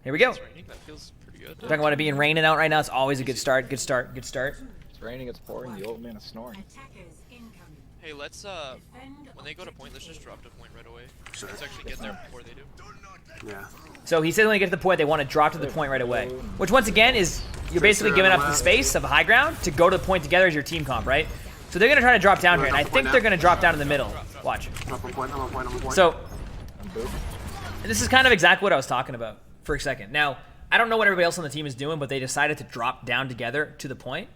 Here we go. It's raining. That feels pretty good. Talking about it being raining out right now. It's always a good start. Good start. Good start. It's raining, it's pouring, the old man is snoring. Hey, let's when they go to point, let's just drop to point right away. Sure. Let's actually get there before they do. Yeah. So he said when they get to the point, they want to drop to the point right away. Which, once again, is you're basically giving up the space of the high ground to go to the point together as your team comp, right? So they're going to try to drop down here, and I think they're going to drop down in the middle. Watch. I'm on point, I'm on point, I'm on point. So, this is kind of exactly what I was talking about for a second. Now, I don't know what everybody else on the team is doing, but they decided to drop down together to the point.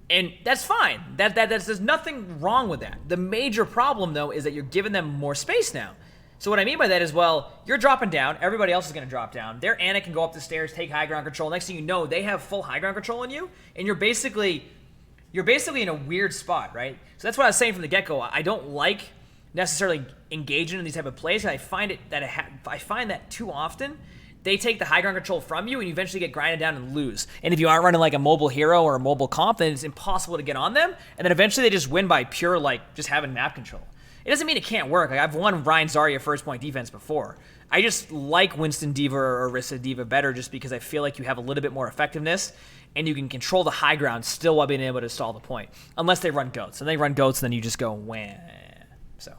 And that's fine. There's nothing wrong with that. The major problem, though, is that you're giving them more space now. So what I mean by that is, well, you're dropping down. Everybody else is going to drop down. Their Ana can go up the stairs, take high ground control. Next thing you know, they have full high ground control on you, and you're basically in a weird spot, right? So that's what I was saying from the get-go. I don't like necessarily engaging in these type of plays. I find that too often they take the high ground control from you, and you eventually get grinded down and lose. And if you aren't running like a mobile hero or a mobile comp, then it's impossible to get on them. And then eventually they just win by pure, like, just having map control. It doesn't mean it can't work. Like, I've won Ryan Zarya first point defense before. I just like Winston D.Va or Orisa D.Va better just because I feel like you have a little bit more effectiveness and you can control the high ground still while being able to stall the point. Unless they run goats. And they run goats, and then you just go wham. So,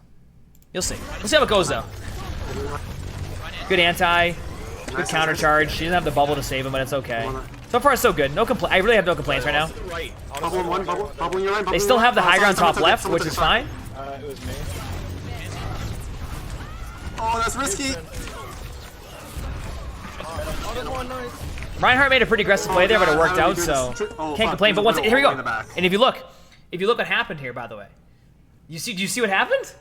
you'll see. We'll see how it goes, though. Good anti. Good counter charge. She doesn't have the bubble to save him, but it's okay. So far, so good. No I really have no complaints right now. Bubble in one, bubble in your line, They still have the high ground top left, which is fine. It was me. Oh, that's risky. Reinhardt made a pretty aggressive play there, but it worked out, so can't complain. But once here we go. And if you look what happened here, by the way, do you see what happened?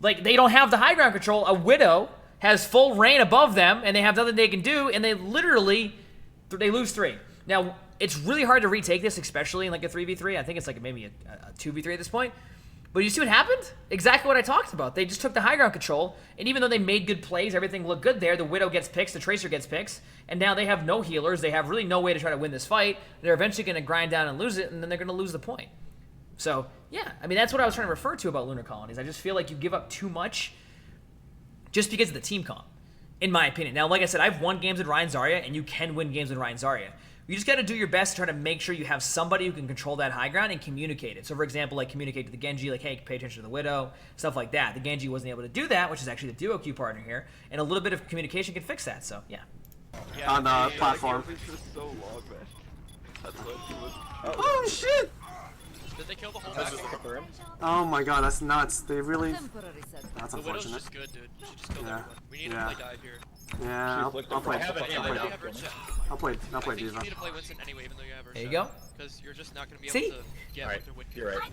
Like, they don't have the high ground control. A Widow has full reign above them, and they have nothing they can do, and they lose 3. Now, it's really hard to retake this, especially in like a 3v3. I think it's like maybe a 2v3 at this point. But you see what happened? Exactly what I talked about. They just took the high ground control, and even though they made good plays, everything looked good there, the Widow gets picks, the Tracer gets picks, and now they have no healers. They have really no way to try to win this fight. They're eventually going to grind down and lose it, and then they're going to lose the point. So, yeah, I mean, that's what I was trying to refer to about Lunar Colonies. I just feel like you give up too much just because of the team comp, in my opinion. Now, like I said, I've won games with Ryan Zarya, and you can win games with Ryan Zarya. You just got to do your best to try to make sure you have somebody who can control that high ground and communicate it. So, for example, like communicate to the Genji, like, hey, pay attention to the Widow, stuff like that. The Genji wasn't able to do that, which is actually the duo queue partner here, and a little bit of communication can fix that. So, yeah. On the platform. Oh, shit! Did they kill the whole back? Oh my god, that's nuts. They really... That's The Widow's unfortunate. just good, dude. She just killed Yeah. everyone. We need to play dive here. Yeah, I'll play I think you D.Va. need to play Winston anyway, even though you have her. There you go. Because you're just not going to be See? able to get with the win. You're right.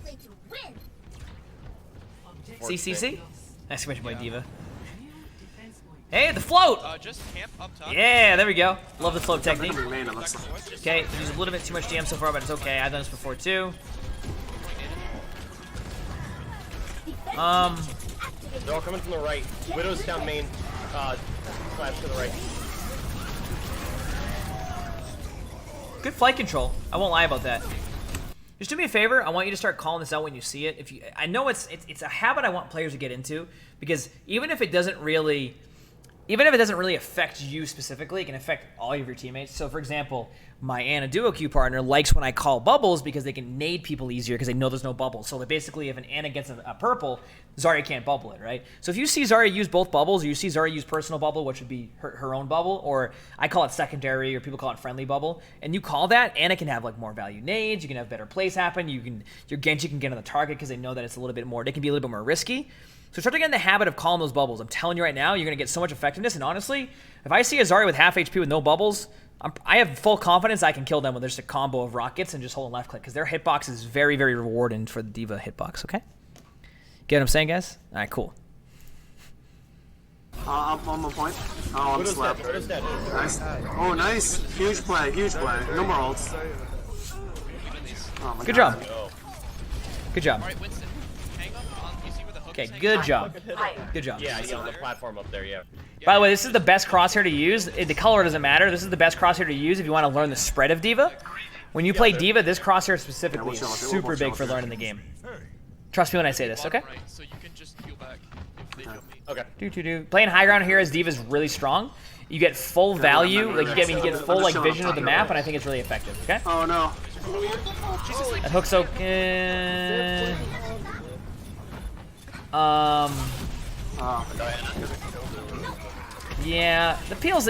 CCC? Exclamation point D.Va. Hey, the float! Just camp up top. Yeah, there we go. Love the float technique. Remain, it looks like. Okay, there's a little bit too much DM so far, but it's okay. I've done this before too. They're all coming from the right. Widow's down main. Flash to the right. Good flight control. I won't lie about that. Just do me a favor. I want you to start calling this out when you see it. I know it's a habit I want players to get into, because even if it doesn't really affect you specifically, it can affect all of your teammates. So, for example, my Ana duo queue partner likes when I call bubbles because they can nade people easier because they know there's no bubbles. So, basically, if an Ana gets a purple, Zarya can't bubble it, right? So, if you see Zarya use both bubbles, or you see Zarya use personal bubble, which would be her own bubble, or I call it secondary, or people call it friendly bubble, and you call that, Ana can have like more value nades, you can have better plays happen, your Genji can get on the target because they know that it's a little bit more, they can be a little bit more risky. So start to get in the habit of calling those bubbles. I'm telling you right now, you're going to get so much effectiveness. And honestly, if I see a Zarya with half HP with no bubbles, I have full confidence I can kill them with just a combo of rockets and just holding left click, because their hitbox is very, very rewarding for the D.Va hitbox, okay? Get what I'm saying, guys? All right, cool. I'm on point. Oh, I'm slapped. Nice. Oh, nice. Huge play, huge play. No more ults. Oh my Good god. job. Good job. All right, Winston. Hang up on. You see where the hook Okay, is hanging good out? job. Good job. Yeah, on the platform up there, yeah. By the way, this is the best crosshair to use. The color doesn't matter. This is the best crosshair to use if you want to learn the spread of D.Va. When you play D.Va, this crosshair specifically is super big for learning the game. Trust me when I say this, okay? Right, so you can just heal back if they jump me. Okay. Playing high ground here as D.Va is really strong. You get full value, like you get full like vision of the map, and I think it's really effective. Okay. Oh no. That hook's okay. Yeah, the peel's.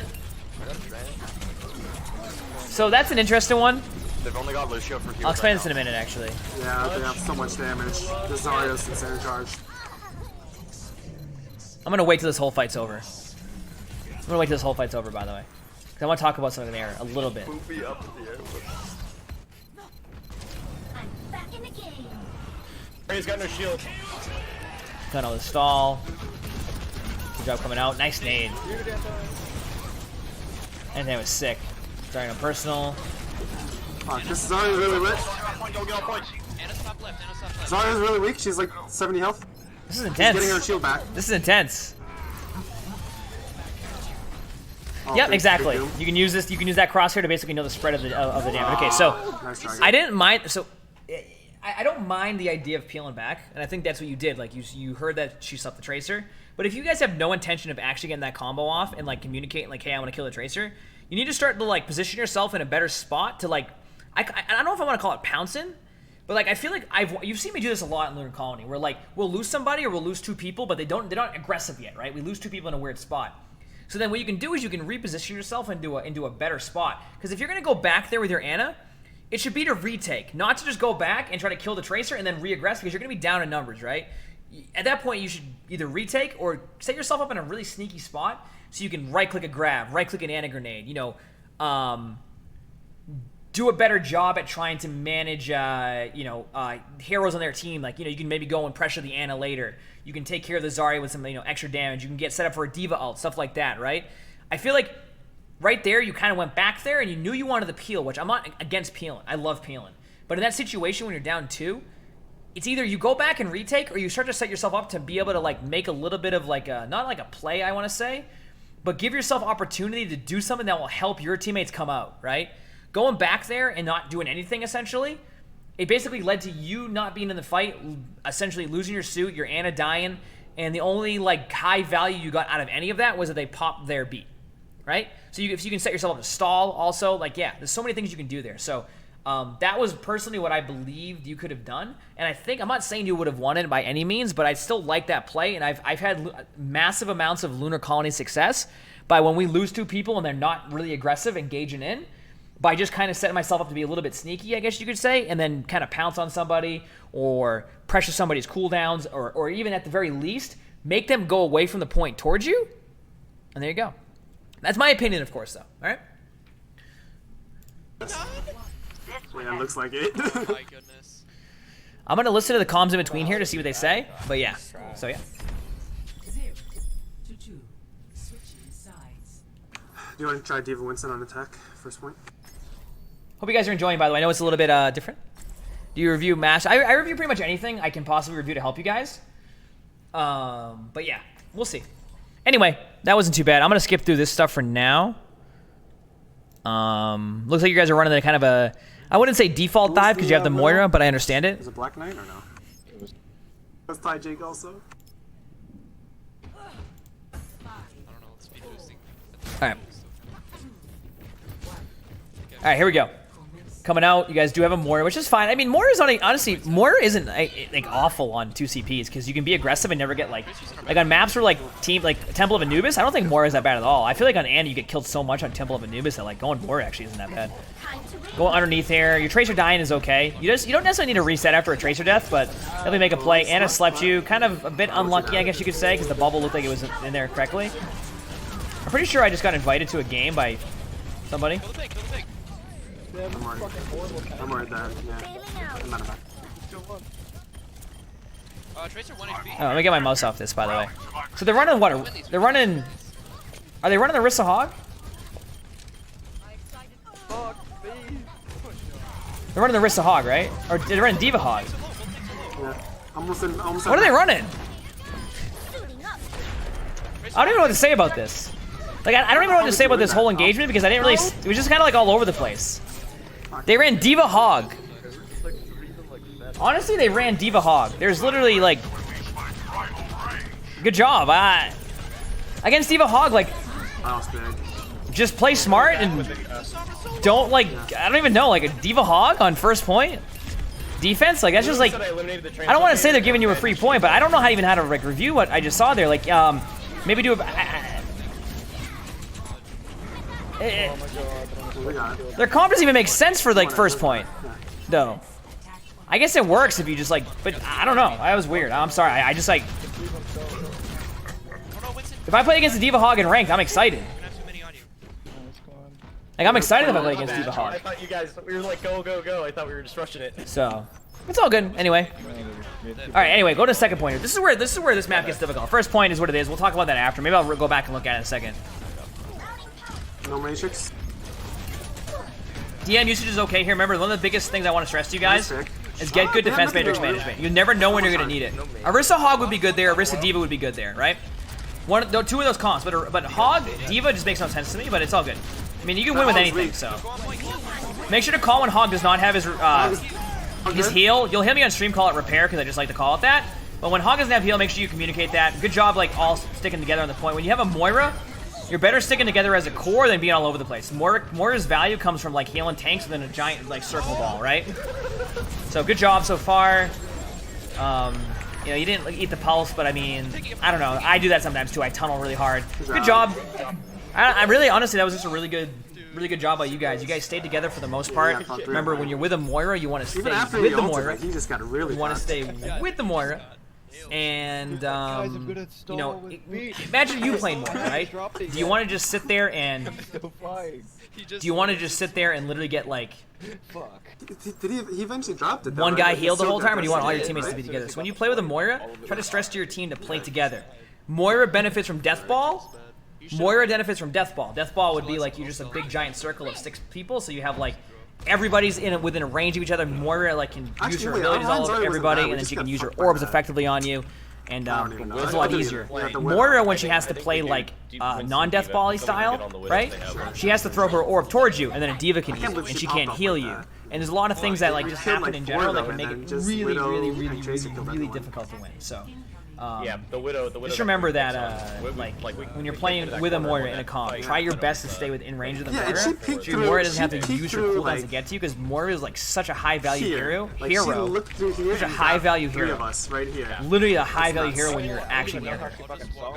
So that's an interesting one. They've only got Lucio for heal. I'll explain this in a minute, actually. Yeah, they have so much damage. The Zarya's insane charge. I'm gonna wait till this whole fight's over. I'm gonna wait till this whole fight's over, by the way, because I want to talk about something there a little bit. He's got no shield. Got all the stall. Good job coming out. Nice nade. And that was sick. Starting on personal. This Zarya's really weak. Anna's top left, Anna's top left. Zarya's really weak. She's like 70 health. This is intense. Getting her shield back. This is intense. Oh, Yep, big exactly. doom. You can use this. You can use that crosshair to basically know the spread of the damage. Okay, so Nice try, I didn't mind. So I don't mind the idea of peeling back, and I think that's what you did. Like you heard that she slept the tracer. But if you guys have no intention of actually getting that combo off and like communicating like, hey, I want to kill the tracer, you need to start to like position yourself in a better spot to like. I don't know if I want to call it pouncing. But like I feel like you've seen me do this a lot in Lunar Colony, where like we'll lose somebody or we'll lose two people, but they're not aggressive yet, right? We lose two people in a weird spot. So then what you can do is you can reposition yourself into a better spot. Because if you're gonna go back there with your Anna, it should be to retake, not to just go back and try to kill the tracer and then re-aggress, because you're gonna be down in numbers, right? At that point, you should either retake or set yourself up in a really sneaky spot so you can right-click a grab, right-click an Anna grenade, you know, do a better job at trying to manage, heroes on their team. Like, you know, you can maybe go and pressure the Anna later. You can take care of the Zarya with some, extra damage. You can get set up for a D.Va ult, stuff like that, right? I feel like right there, you kind of went back there and you knew you wanted the peel, which I'm not against peeling. I love peeling. But in that situation, when you're down 2, it's either you go back and retake or you start to set yourself up to be able to, like, make a little bit of, like, not like a play, I want to say, but give yourself opportunity to do something that will help your teammates come out, right? Going back there and not doing anything, essentially, it basically led to you not being in the fight, essentially losing your suit, your Anna dying, and the only, like, high value you got out of any of that was that they popped their beat, right? So if you can set yourself up to stall also, like, yeah, there's so many things you can do there. So that was personally what I believed you could have done, and I think, I'm not saying you would have won it by any means, but I still like that play, and I've had massive amounts of Lunar Colony success by when we lose 2 people and they're not really aggressive, engaging in, by just kind of setting myself up to be a little bit sneaky, I guess you could say, and then kind of pounce on somebody or pressure somebody's cooldowns, or even at the very least, make them go away from the point towards you. And there you go. That's my opinion, of course, though. All right? Yeah, looks like it. My goodness. I'm going to listen to the comms in between here to see what they say. But yeah. So yeah. 0 to 2. Switching sides. Do you want to try D.Va Winston on attack? First point. Hope you guys are enjoying, by the way. I know it's a little bit different. Do you review MASH? I review pretty much anything I can possibly review to help you guys. But yeah, we'll see. Anyway, that wasn't too bad. I'm going to skip through this stuff for now. Looks like you guys are running a kind of a, I wouldn't say default dive because you have the Moira, but I understand it. Is it Black Knight or no? That's Ty Jake also. I don't know, it's speed boosting. All right. All right, here we go. Coming out, you guys do have a Moira, which is fine. I mean, Moira's honestly, Moira isn't like awful on 2 CPs because you can be aggressive and never get like on maps where like Temple of Anubis. I don't think Moira is that bad at all. I feel like on Anna you get killed so much on Temple of Anubis that like going Moira actually isn't that bad. Going underneath here, your Tracer dying is okay. You don't necessarily need to reset after a Tracer death, but definitely make a play. Anna slept you, kind of a bit unlucky, I guess you could say, because the bubble looked like it was in there correctly. I'm pretty sure I just got invited to a game by somebody. Kill the pig, kill the pig. I'm already dead. Yeah. I'm out of back. Tracer 1 HP. Oh, let me get my mouse off this, by the way. So they're running what? They're running. Are they running the Rissa Hog? They're running the Rissa Hog, right? Or they're running D.Va Hog. Yeah. Almost What are they running? I don't even know what to say about this. Like, I don't even know what to say about this whole engagement because I didn't really. It was just kind of like all over the place. They ran D.Va Hog. Honestly, they ran D.Va Hog. There's literally like, good job. Against D.Va Hog, like, just play smart and don't like, I don't even know, like a D.Va Hog on first point defense. Like that's just like, I don't want to say they're giving you a free point, but I don't know how even how to like review what I just saw there. Like, maybe do their comp doesn't even make sense for like first point, though. I guess it works if you just like, but I don't know. That was weird. I'm sorry. I just like, if I play against the D.Va Hog in ranked, I'm excited. Like I'm excited if I play against D.Va Hog. I thought you guys, we were like go go go. I thought we were just rushing it. So it's all good. Anyway. All right. Anyway, go to second point. This is where this map gets difficult. First point is what it is. We'll talk about that after. Maybe I'll go back and look at it in a second. No matrix. DM usage is okay here. Remember, one of the biggest things I want to stress to you guys is get good defense matrix management. You never know when you're gonna need it. Orisa Hog would be good there. Orisa D.Va would be good there, right? Two of those comps, but Hog D.Va just makes no sense to me. But it's all good. I mean, you can win with anything. So make sure to call when Hog does not have his heal. You'll hear me on stream call it repair because I just like to call it that. But when Hog doesn't have heal, make sure you communicate that. Good job, like all sticking together on the point. When you have a Moira, you're better sticking together as a core than being all over the place. Moira's value comes from like healing tanks than a giant like circle ball, right? So good job so far. You know, you didn't like, eat the pulse, but I mean, I don't know. I do that sometimes too. I tunnel really hard. Good job. I really, honestly, that was just a really good job by you guys. You guys stayed together for the most part. Remember, when you're with a Moira, you want to stay with the Moira. You want to stay with the Moira. And, you know, imagine you playing Moira, right? Do you want to just sit there and... Do you want to just sit there and literally get, like... Did he eventually dropped it, though, one guy right? healed the whole time, or do you want all your teammates to be together? So when you play with a Moira, try to stress to your team to play together. Moira benefits from Death Ball. Moira benefits from Death Ball. Death Ball would be like you're just a big giant circle of 6 people, so you have like everybody's within a range of each other. Moira like can use her abilities all over everybody, and then she can use her orbs effectively on you, and it's a lot easier. Moira, when she has to play like non-Death Ball-y style, right? She has to throw her orb towards you, and then a D.Va can use it, and she can't heal you. And there's a lot of things that like just happen in general that can make it really difficult to win. So. Yeah, the widow. Just remember that, like when you're playing with a Moira in a comp, try your best to stay within range of the Moira. So your Moira doesn't have to use her cooldowns to get to you, because Moira is like such a high value hero. Such a high value hero. Literally a high value hero when you're actually near her.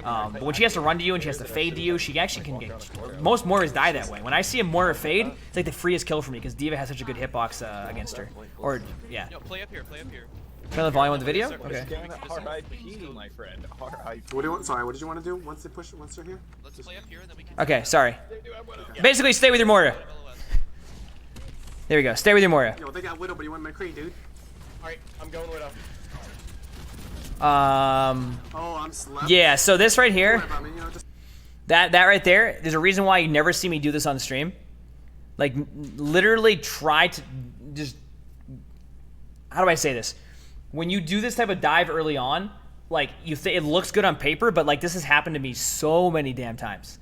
But when she has to run to you and she has to fade to you, she actually can get. Most Moiras die that way. When I see a Moira fade, it's like the freest kill for me because D.Va has such a good hitbox against her. Or yeah. No, play up here. Play up here. Turn the volume on the video? Okay. R.I.P. my friend. R.I.P. What do you want? Sorry, what did you want to do once they're here? Let's play up here and then we can. Okay, sorry. Basically, stay with your Moira. There we go. Stay with your Moira. Yo, they got Widow, but you want McCree, dude. Alright, I'm going Widow. Oh, I'm slept. Yeah, so this right here, You know, just... that right there, there's a reason why you never see me do this on stream. Like, literally try to just... How do I say this? When you do this type of dive early on, like, it looks good on paper, but, like, this has happened to me so many damn times.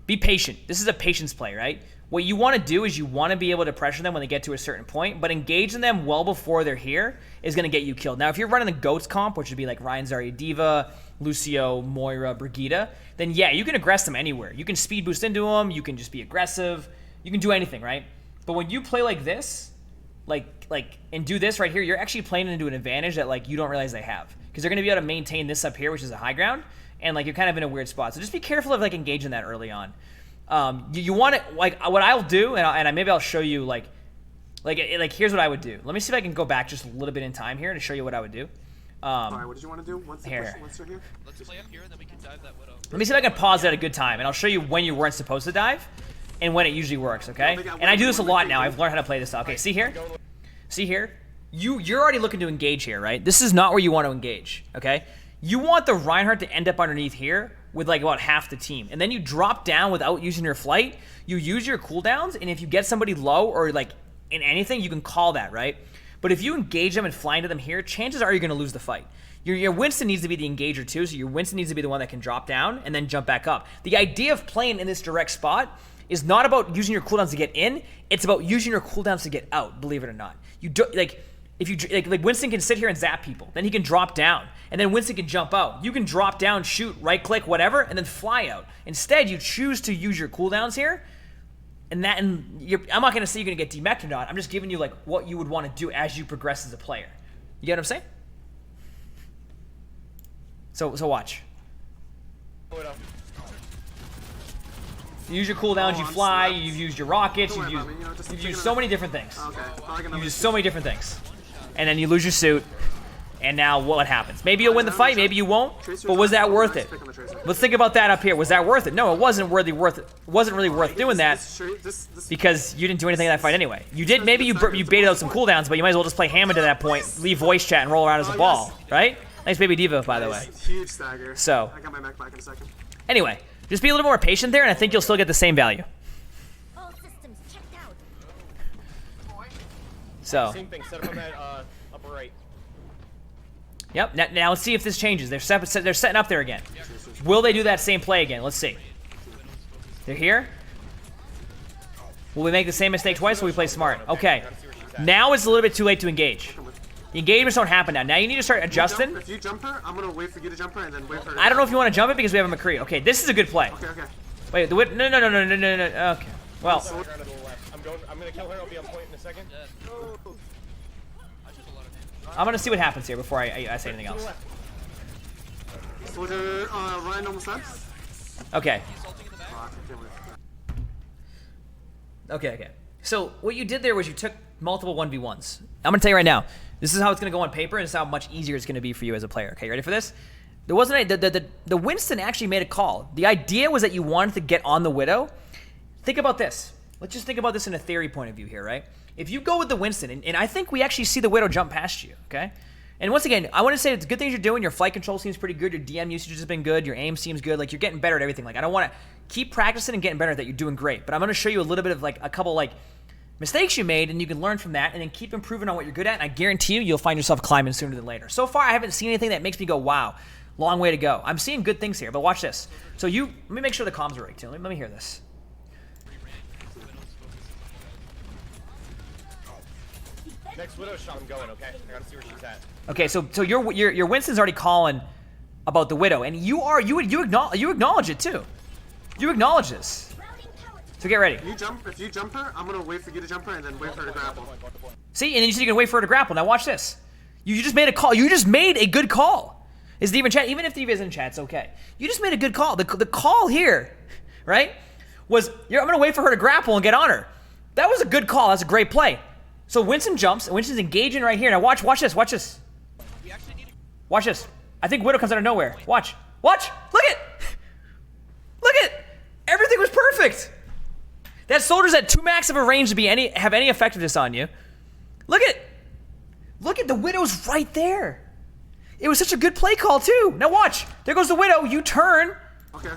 Be patient. This is a patience play, right? What you want to do is you want to be able to pressure them when they get to a certain point, but engaging them well before they're here is going to get you killed. Now, if you're running the GOATS comp, which would be like Ryan, Zarya, D.Va, Lucio, Moira, Brigitte, then yeah, you can aggress them anywhere. You can speed boost into them. You can just be aggressive. You can do anything, right? But when you play like this, and do this right here, you're actually playing into an advantage that like you don't realize they have, because they're going to be able to maintain this up here, which is a high ground, and like you're kind of in a weird spot. So just be careful of like engaging that early on. You want it, like what I'll do, and maybe I'll show you like here's what I would do. Let me see if I can go back just a little bit in time here to show you what I would do. Alright, what did you want to do once they're here? Let's play up here and then we can dive that Widow. Let me see if I can pause at a good time, and I'll show you when you weren't supposed to dive and when it usually works, okay? And I do this a lot now. I've learned how to play this stuff. Okay, see here? See here? You're already looking to engage here, right? This is not where you want to engage, okay? You want the Reinhardt to end up underneath here with like about half the team. And then you drop down without using your flight. You use your cooldowns, and if you get somebody low or like in anything, you can call that, right? But if you engage them and fly into them here, chances are you're going to lose the fight. Your Winston needs to be the engager too, so your Winston needs to be the one that can drop down and then jump back up. The idea of playing in this direct spot is not about using your cooldowns to get in, it's about using your cooldowns to get out, believe it or not. You do, like, if you like Winston can sit here and zap people, then he can drop down, and then Winston can jump out. You can drop down, shoot, right click, whatever, and then fly out. Instead, you choose to use your cooldowns here, and I'm not gonna say you're gonna get demeched or not. I'm just giving you like what you would want to do as you progress as a player. You get what I'm saying? So watch. You use your cooldowns, you fly, you've used your rockets, you've used so many different things. You've used so many different things. And then you lose your suit, and now what happens? Maybe you'll win the fight, maybe you won't, but was that worth it? Let's think about that up here. Was that worth it? No, it wasn't really worth doing that, because you didn't do anything in that fight anyway. You did, maybe you baited out some cooldowns, but you might as well just play Hammond to that point, leave voice chat, and roll around as a ball, right? Nice baby D.Va, by the way. Huge stagger. So, I got my mech back in a second. Anyway, just be a little more patient there, and I think you'll still get the same value. All systems checked out. So. Same thing. Set up on that upper right. Yep. Now let's see if this changes. They're setting up there again. Will they do that same play again? Let's see. They're here. Will we make the same mistake twice? Or will we play smart? Okay. Now it's a little bit too late to engage. The engagements don't happen now. Now you need to start adjusting. If you jump her, I'm gonna wait for you to jump her and then wait for her. I don't know if you want to jump it because we have a McCree. Okay, this is a good play. Okay. Wait, no. Okay. Well, I'm gonna kill her. I'll be on point in a second. I'm gonna see what happens here before I say anything else. Soldier, Ryan almost dead. Okay. Okay. So what you did there was you took multiple 1v1s. I'm gonna tell you right now. This is how it's gonna go on paper, and this is how much easier it's gonna be for you as a player. Okay, you ready for this? There wasn't the Winston actually made a call. The idea was that you wanted to get on the Widow. Think about this. Let's just think about this in a theory point of view here, right? If you go with the Winston, and I think we actually see the Widow jump past you, okay? And once again, I want to say it's good things you're doing. Your flight control seems pretty good. Your DM usage has been good. Your aim seems good. Like, you're getting better at everything. Like, I don't want to keep practicing and getting better at that. You're doing great. But I'm going to show you a little bit of, like, a couple, like, mistakes you made, and you can learn from that and then keep improving on what you're good at, and I guarantee you'll find yourself climbing sooner than later. So far, I haven't seen anything that makes me go, wow, long way to go. I'm seeing good things here, but watch this. So let me make sure the comms are right, too. Let me hear this. Next Widow shot, I'm going, okay? I gotta see where she's at. Okay, so your Winston's already calling about the Widow, and you acknowledge it, too. You acknowledge this. So get ready. If you jump her, I'm gonna wait for you to jump her and then wait for her to grapple. See, and then you said you're gonna wait for her to grapple. Now watch this. You just made a call. You just made a good call. Is D.Va in chat? Even if D.Va is in chat, it's okay. You just made a good call. The call here, right, was I'm gonna wait for her to grapple and get on her. That was a good call. That's a great play. So Winston jumps, and Winston's engaging right here. Now watch this. Watch this. Watch this. I think Widow comes out of nowhere. Watch. Look at. Everything was perfect. That soldier's at 2 max of a range to have any effectiveness on you. Look at the Widow's right there. It was such a good play call too. Now watch. There goes the Widow. You turn. Okay.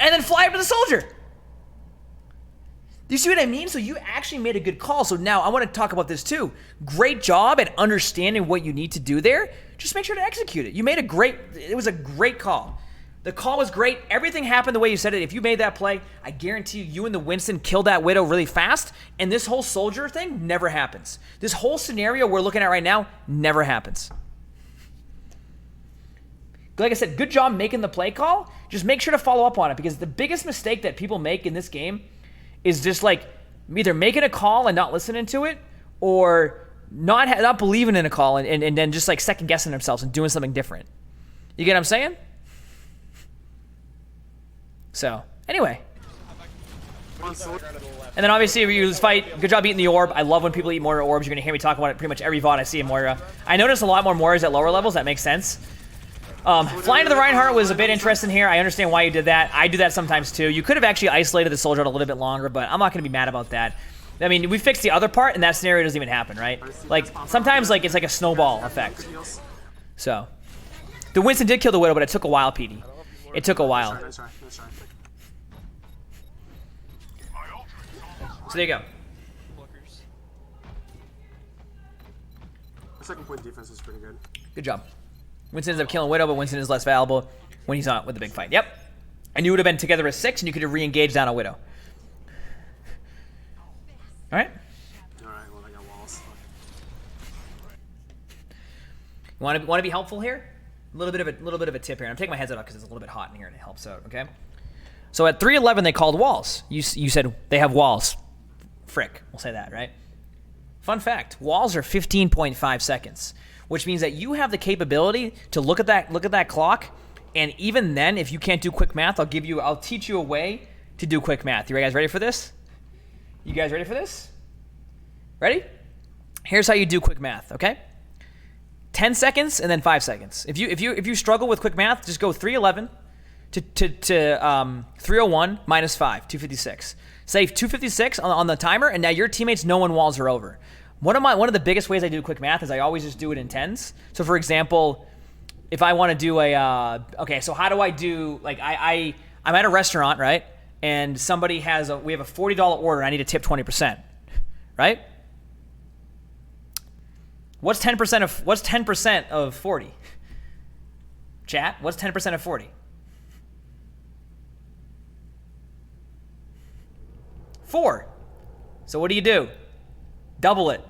And then fly up to the soldier. Do you see what I mean? So you actually made a good call. So now I want to talk about this too. Great job at understanding what you need to do there. Just make sure to execute it. It was a great call. The call was great. Everything happened the way you said it. If you made that play, I guarantee you and the Winston killed that Widow really fast, and this whole soldier thing never happens. This whole scenario we're looking at right now never happens. Like I said, good job making the play call. Just make sure to follow up on it, because the biggest mistake that people make in this game is just like either making a call and not listening to it, or not believing in a call and then just like second guessing themselves and doing something different. You get what I'm saying? So, anyway. And then obviously if you lose fight, good job eating the orb. I love when people eat Moira orbs. You're going to hear me talk about it pretty much every VOD I see in Moira. I notice a lot more Moiras at lower levels. That makes sense. Flying to the Reinhardt was a bit interesting here. I understand why you did that. I do that sometimes too. You could have actually isolated the soldier out a little bit longer, but I'm not going to be mad about that. I mean, we fixed the other part, and that scenario doesn't even happen, right? Like, sometimes like it's like a snowball effect. So, the Winston did kill the Widow, but it took a while, PD. It took a while. That's right. So there you go. The second point defense is pretty good. Good job. Winston ends up killing Widow, but Winston is less valuable when he's not with the big fight. Yep. And you would have been together as 6, and you could have re-engaged down a Widow. Alright? Alright, well, I got walls. You want to be helpful here? A little bit of a tip here. And I'm taking my headset off because it's a little bit hot in here and it helps out. Okay. So at 3:11 they called walls. You said they have walls. Frick, we'll say that, right? Fun fact: walls are 15.5 seconds, which means that you have the capability to look at that clock, and even then, if you can't do quick math, I'll teach you a way to do quick math. You guys ready for this? You guys ready for this? Ready? Here's how you do quick math, okay? 10 seconds and then 5 seconds. If you struggle with quick math, just go 3:11 to 3:01 minus 5, 256. Save 256 on the timer, and now your teammates know when walls are over. One of the biggest ways I do quick math is I always just do it in tens. So for example, if I want to do okay, so how do I do, like, I'm at a restaurant, right? And we have a $40 order, and I need to tip 20%, right? What's 10% of 40? Chat, what's 10% of 40? 4. So what do? Double it.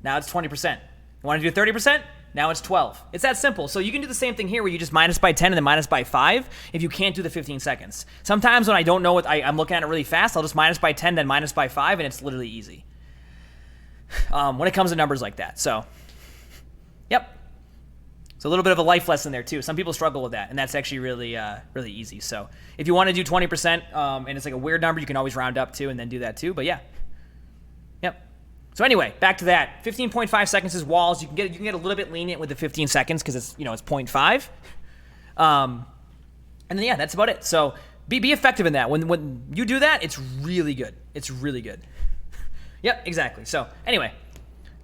Now it's 20%. You want to do 30%? Now it's 12. It's that simple. So you can do the same thing here where you just minus by 10 and then minus by 5 if you can't do the 15 seconds. Sometimes when I don't know what I'm looking at it really fast, I'll just minus by 10 then minus by 5 and it's literally easy. When it comes to numbers like that. So, yep. It's a little bit of a life lesson there too. Some people struggle with that, and that's actually really easy. So if you want to do 20% and it's like a weird number, you can always round up too and then do that too. But yeah. Yep. So anyway, back to that. 15.5 seconds is walls. You can get a little bit lenient with the 15 seconds because it's 0.5. And then yeah, that's about it. So be effective in that. When you do that, it's really good. It's really good. Yep, exactly. So anyway,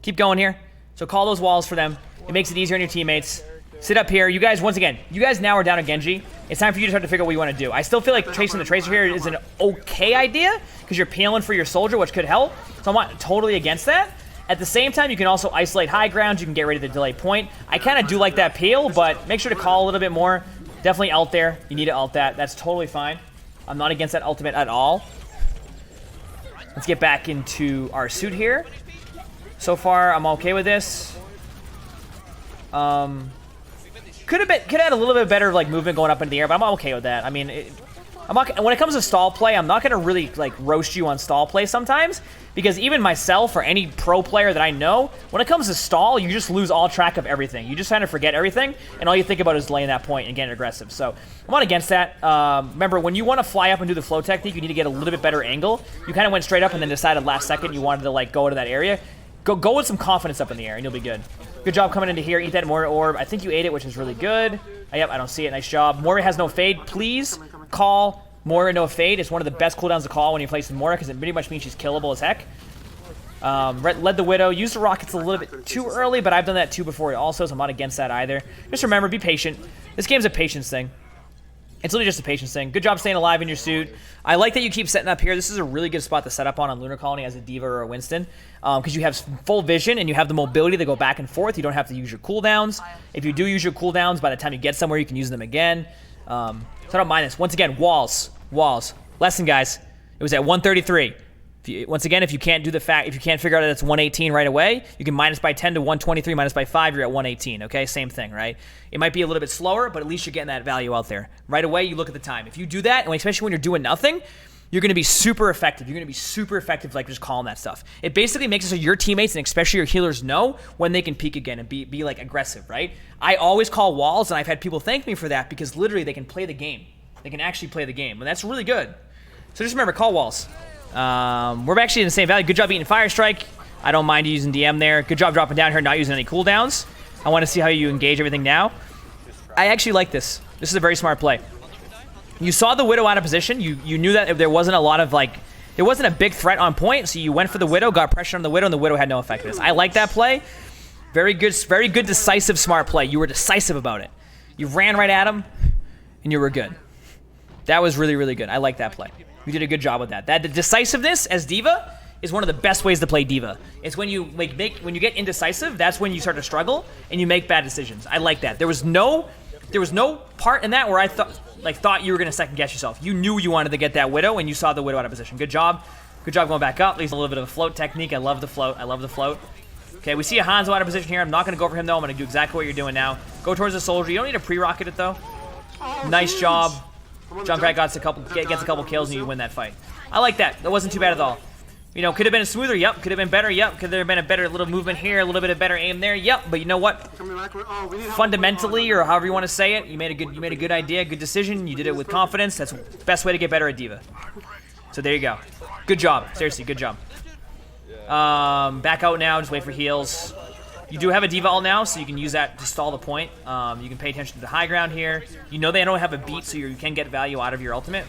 keep going here. So call those walls for them. It makes it easier on your teammates. Sit up here. You guys, once again, now are down to Genji. It's time for you to start to figure out what you want to do. I still feel like tracing the Tracer here is an okay idea because you're peeling for your soldier, which could help. So I'm not totally against that. At the same time, you can also isolate high ground. You can get rid of the delay point. I kind of do like that peel, but make sure to call a little bit more. Definitely ult there. You need to ult that. That's totally fine. I'm not against that ultimate at all. Let's get back into our suit here. So far, I'm okay with this. Could have had a little bit better like movement going up into the air, but I'm okay with that. I mean, when it comes to stall play, I'm not gonna really like roast you on stall play sometimes, because even myself or any pro player that I know, when it comes to stall, you just lose all track of everything. You just kind of forget everything, and all you think about is laying that point and getting aggressive. So I'm not against that. Remember, when you want to fly up and do the flow technique, you need to get a little bit better angle. You kind of went straight up and then decided last second you wanted to like go to that area. Go with some confidence up in the air, and you'll be good. Good job coming into here. Eat that Moira orb. I think you ate it, which is really good. Yep, I don't see it. Nice job. Moira has no fade. Please call Moira no fade. It's one of the best cooldowns to call when you place Moira, because it pretty much means she's killable as heck. Led the Widow. Used the rockets a little bit too early, but I've done that too before also, so I'm not against that either. Just remember, be patient. This game's a patience thing. It's literally just a patience thing. Good job staying alive in your suit. I like that you keep setting up here. This is a really good spot to set up on Lunar Colony as a D.Va or a Winston, because you have full vision and you have the mobility to go back and forth. You don't have to use your cooldowns. If you do use your cooldowns, by the time you get somewhere, you can use them again. So I don't mind this. Once again, walls. Lesson, guys. It was at 133. Once again, if you can't figure out that it's 118 right away, you can minus by 10 to 123, minus by 5, you're at 118, okay? Same thing, right? It might be a little bit slower, but at least you're getting that value out there. Right away, you look at the time. If you do that, and especially when you're doing nothing, you're going to be super effective. You're going to be super effective like just calling that stuff. It basically makes it so your teammates, and especially your healers, know when they can peek again and be like aggressive, right? I always call walls, and I've had people thank me for that because literally they can play the game. They can actually play the game, and that's really good. So just remember, call walls. We're actually in the same value. Good job eating Fire Strike. I don't mind using DM there. Good job dropping down here, not using any cooldowns. I want to see how you engage everything now. I actually like this. This is a very smart play. You saw the Widow out of position. You knew that there wasn't a lot of there wasn't a big threat on point, so you went for the Widow, got pressure on the Widow, and the Widow had no effectiveness. I like that play. Very good, decisive, smart play. You were decisive about it. You ran right at him, and you were good. That was really, really good. I like that play. You did a good job with that. The decisiveness as D.Va is one of the best ways to play D.Va. It's when you when you get indecisive, that's when you start to struggle and you make bad decisions. I like that. There was no part in that where I thought you were gonna second guess yourself. You knew you wanted to get that Widow and you saw the Widow out of position. Good job. Good job going back up. At least a little bit of a float technique. I love the float. Okay, we see a Hanzo out of position here. I'm not going to go for him, though. I'm going to do exactly what you're doing now. Go towards the soldier. You don't need to pre-rocket it, though. Nice job. Jump right gets a couple kills, and you win that fight. I like that. That wasn't too bad at all. You know, could have been a smoother, yep. Could have been better, yep. Could there have been a better little movement here, a little bit of better aim there, yep. But you know what? Fundamentally, or however you want to say it, you made a good idea, good decision. You did it with confidence. That's the best way to get better at D.Va. So there you go. Good job. Seriously, good job. Back out now. Just wait for heals. You do have a D.Va ult now, so you can use that to stall the point. You can pay attention to the high ground here. You know they don't have a beat, so you can get value out of your ultimate.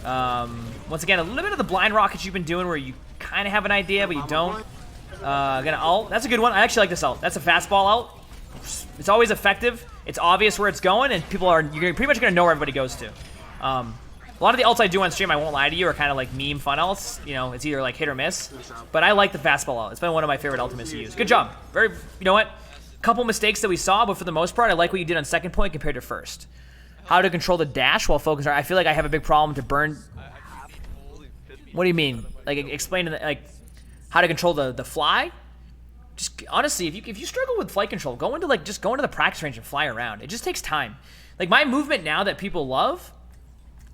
Once again, a little bit of the blind rockets you've been doing where you kind of have an idea, but you don't. Gonna ult. That's a good one. I actually like this ult. That's a fastball ult. It's always effective. It's obvious where it's going, and you're pretty much gonna know where everybody goes to. A lot of the ults I do on stream, I won't lie to you, are kind of like meme fun ults. You know, it's either like hit or miss. But I like the fastball ult. It's been one of my favorite ultimates to use. Good job. You know what? Couple mistakes that we saw, but for the most part, I like what you did on second point compared to first. How to control the dash while focusing. I feel like I have a big problem to burn. What do you mean? Like, explain like how to control the fly? Just honestly, if you struggle with flight control, go into the practice range and fly around. It just takes time. Like my movement now that people love,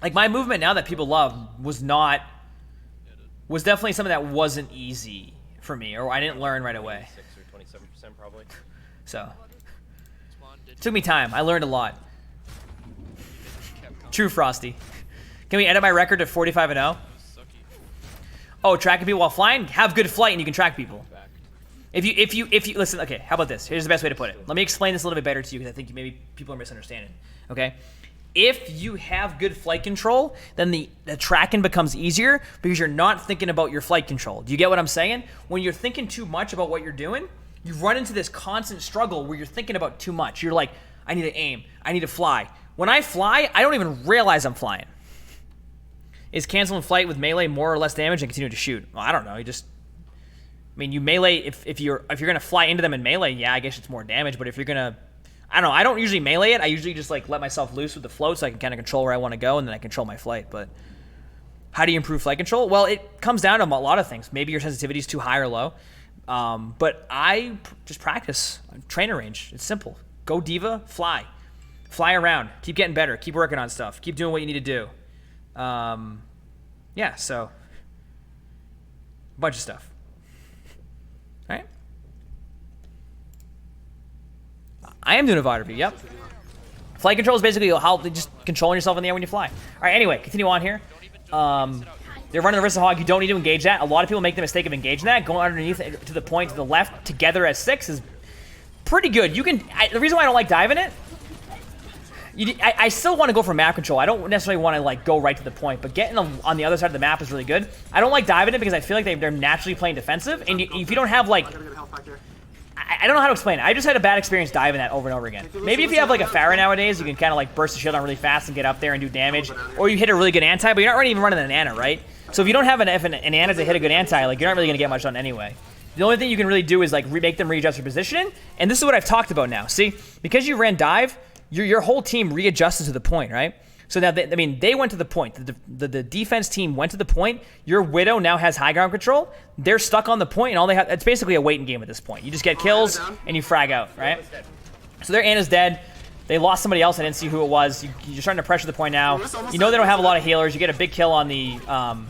was definitely something that wasn't easy for me, or I didn't learn right away. 6 or 27% probably. So it took me time. I learned a lot. True, Frosty. Can we edit my record to 45-0? Oh, tracking people while flying? Have good flight and you can track people. If you listen, okay, how about this? Here's the best way to put it. Let me explain this a little bit better to you because I think maybe people are misunderstanding. Okay? If you have good flight control, then the tracking becomes easier because you're not thinking about your flight control. Do you get what I'm saying? When you're thinking too much about what you're doing, you run into this constant struggle where you're thinking about too much. You're like, I need to aim. I need to fly. When I fly, I don't even realize I'm flying. Is canceling flight with melee more or less damage and continue to shoot? Well, I don't know. You melee if you're gonna fly into them in melee, yeah, I guess it's more damage. But if you're gonna, I don't know. I don't usually melee it. I usually just like let myself loose with the float so I can kind of control where I want to go and then I control my flight. But how do you improve flight control? Well, it comes down to a lot of things. Maybe your sensitivity is too high or low. But I just practice trainer range. It's simple. Go D.Va, fly. Fly around. Keep getting better. Keep working on stuff. Keep doing what you need to do. Yeah, so a bunch of stuff. All right. I am doing a VOD review. Yep. Flight control is basically how just controlling yourself in the air when you fly. All right. Anyway, continue on here. They're running the risk of hog. You don't need to engage that. A lot of people make the mistake of engaging that. Going underneath to the point to the left together as 6 is pretty good. You can. The reason why I don't like diving it. I still want to go for map control. I don't necessarily want to like go right to the point, but getting on the other side of the map is really good. I don't like diving it because I feel like they're naturally playing defensive, and if you don't have like, I don't know how to explain it. I just had a bad experience diving that over and over again. Maybe if you have like a Pharah nowadays, you can kind of like burst the shield on really fast and get up there and do damage, or you hit a really good anti, but you're not even running an Ana, right? So if you don't have an Ana to hit a good anti, like you're not really gonna get much done anyway. The only thing you can really do is like make them readjust their positioning, and this is what I've talked about now. See, because you ran dive. Your whole team readjusted to the point, right? So now, they went to the point. The defense team went to the point. Your Widow now has high ground control. They're stuck on the point, and all they have, it's basically a waiting game at this point. You just get kills, and you frag out, right? So their Ana's dead. They lost somebody else. I didn't see who it was. You're starting to pressure the point now. You know they don't have a lot of healers. You get a big kill on the Orisa,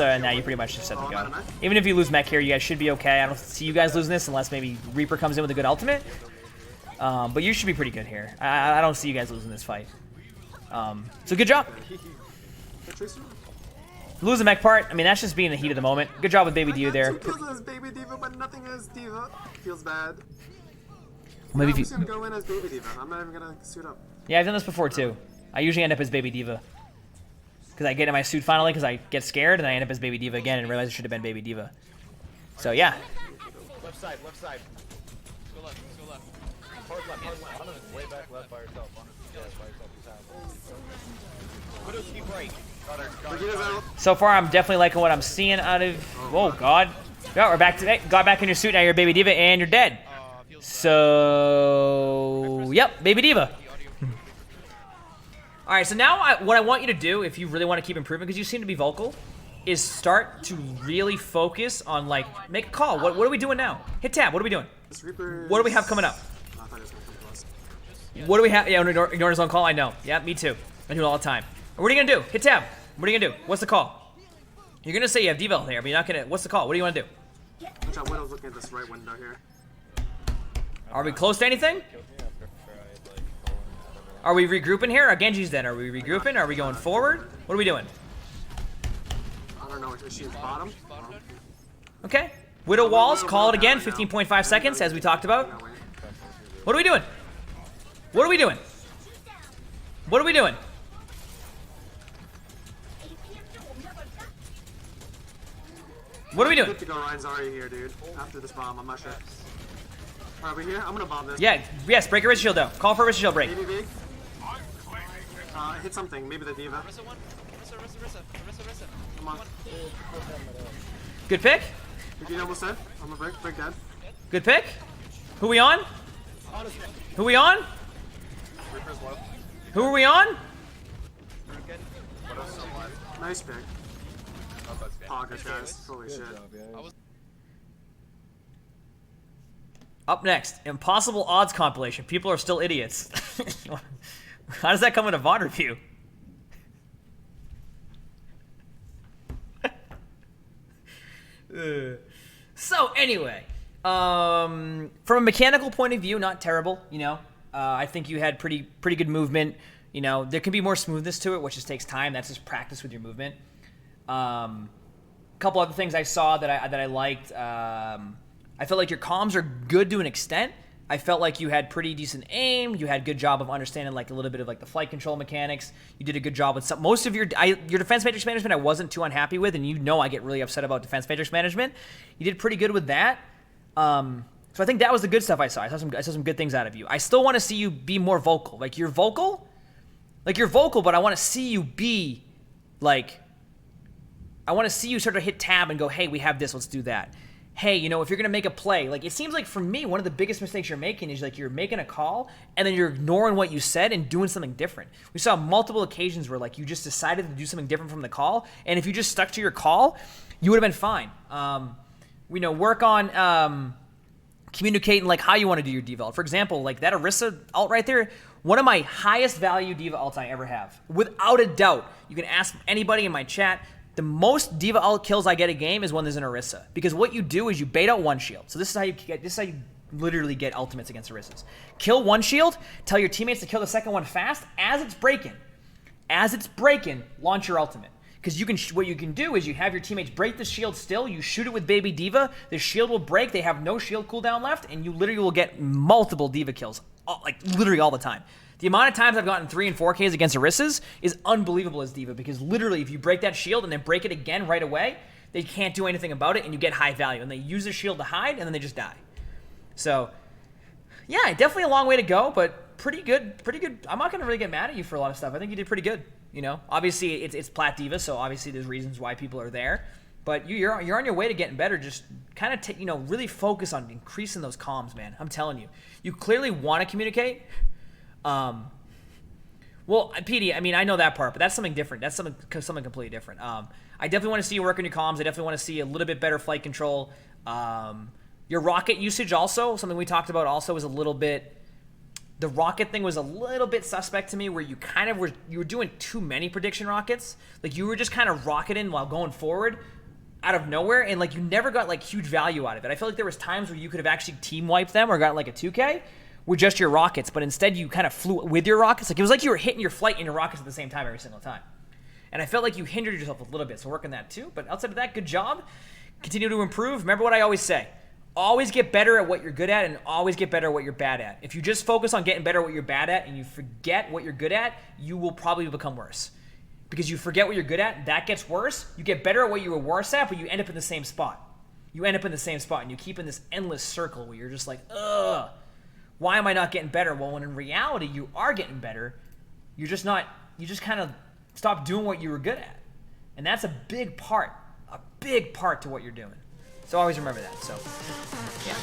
and now you pretty much just set to go. Even if you lose mech here, you guys should be okay. I don't see you guys losing this unless maybe Reaper comes in with a good ultimate. But you should be pretty good here. I don't see you guys losing this fight. So good job. Lose the mech part. I mean, that's just being the heat of the moment. Good job with Baby D.Va there. Baby D.Va, but nothing as D.Va. Feels bad. Maybe if you... I'm just gonna go in as Baby D.Va. I'm not even gonna suit up. Yeah, I've done this before too. I usually end up as Baby D.Va. Because I get in my suit finally because I get scared and I end up as Baby D.Va again and realize it should have been Baby D.Va. So yeah. Left side, left side. Go left, go left. Hard left. Way back left by yourself. Yeah, by yourself. Widow's keep right. So far, I'm definitely liking what I'm seeing out of... Oh, God. Yeah, we're back to... Got back in your suit, now you're Baby D.Va, and you're dead. So... Yep, Baby D.Va. Alright, so now what I want you to do, if you really want to keep improving, because you seem to be vocal, is start to really focus on, like, make a call. What are we doing now? Hit tab. What are we doing? What do we have coming up? I thought he was gonna come close. What do we have? Yeah, ignore his own call. I know. Yeah, me too. I do it all the time. What are you gonna do? Hit tab. What are you gonna do? What's the call? You're gonna say you have D.Va there, but you're not gonna. What's the call? What do you want to do? Watch out, Widow's looking at this right window here. Are we close to anything? Are we regrouping here? Our Genji's dead. Are we regrouping? Are we going forward? What are we doing? I don't know. Is she bottom? Okay. Widow walls. Call it again. 15.5 seconds, as we talked about. What are we doing? What are we doing? What are we doing? What are we doing? Good to go. Ryan's already here, dude. After this bomb, I'm not sure. Alright, we here? I'm gonna bomb this. Yeah. Yes. Break a wrist shield though. Call for a wrist shield break. ABB. Hit something. Maybe the D.Va. Rissa. Come on. Good pick. Regina almost dead. I'm gonna break dead. Good pick. Who we on? Who we on? Reaper's low. Who are we on? Widow's still alive. Nice pick. Oh, that's good. Pockets, guys. Holy shit. Up next, impossible odds compilation. People are still idiots. How does that come in a VOD review? So anyway, from a mechanical point of view, not terrible. You know, I think you had pretty good movement. You know, there can be more smoothness to it, which just takes time. That's just practice with your movement. A couple other things I saw that I liked. I felt like your comms are good to an extent. I felt like you had pretty decent aim. You had a good job of understanding like a little bit of like the flight control mechanics. You did a good job with some. Most of your defense matrix management I wasn't too unhappy with, and you know I get really upset about defense matrix management. You did pretty good with that. So I think that was the good stuff I saw. I saw some good things out of you. I still want to see you be more vocal. Like you're vocal, but I want to see you be like. I want to see you sort of hit tab and go, hey, we have this, let's do that. Hey, you know, if you're going to make a play, like it seems like for me, one of the biggest mistakes you're making is like you're making a call and then you're ignoring what you said and doing something different. We saw multiple occasions where like you just decided to do something different from the call, and if you just stuck to your call, you would have been fine. You know, work on communicating like how you want to do your D.Va ult. For example, like that Orisa ult right there, one of my highest value D.Va ults I ever have. Without a doubt. You can ask anybody in my chat. The most D.Va ult kills I get a game is when there's an Orisa. Because what you do is you bait out one shield. So this is how you literally get ultimates against Orisas. Kill one shield, tell your teammates to kill the second one fast. As it's breaking, launch your ultimate. Because what you can do is you have your teammates break the shield still, you shoot it with baby D.Va, the shield will break, they have no shield cooldown left, and you literally will get multiple D.Va kills. Like literally all the time. The amount of times I've gotten 3 and 4Ks against Orisas is unbelievable as D.Va, because literally if you break that shield and then break it again right away, they can't do anything about it and you get high value. And they use the shield to hide and then they just die. So, yeah, definitely a long way to go, but pretty good. I'm not going to really get mad at you for a lot of stuff. I think you did pretty good. You know, obviously it's Plat D.Va, so obviously there's reasons why people are there. But you're on your way to getting better. Just kind of really focus on increasing those comms, man. I'm telling you. You clearly want to communicate. Well, PD, I mean, I know that part, but that's something different. That's something completely different. I definitely want to see you work on your comms. I definitely want to see a little bit better flight control. Your rocket usage also, something we talked about also, was a little bit... The rocket thing was a little bit suspect to me, where you kind of were doing too many prediction rockets. Like, you were just kind of rocketing while going forward out of nowhere, and, like, you never got, like, huge value out of it. I feel like there was times where you could have actually team wiped them or got, like, a 2K with just your rockets, but instead you kind of flew with your rockets. Like, it was like you were hitting your flight and your rockets at the same time every single time. And I felt like you hindered yourself a little bit, so work on that too. But outside of that, good job. Continue to improve. Remember what I always say. Always get better at what you're good at, and always get better at what you're bad at. If you just focus on getting better at what you're bad at and you forget what you're good at, you will probably become worse. Because you forget what you're good at, that gets worse. You get better at what you were worse at, but you end up in the same spot. You end up in the same spot, and you keep in this endless circle where you're just like, ugh. Why am I not getting better? Well, when in reality you are getting better, you just kind of stop doing what you were good at. And that's a big part to what you're doing. So always remember that. So, yeah.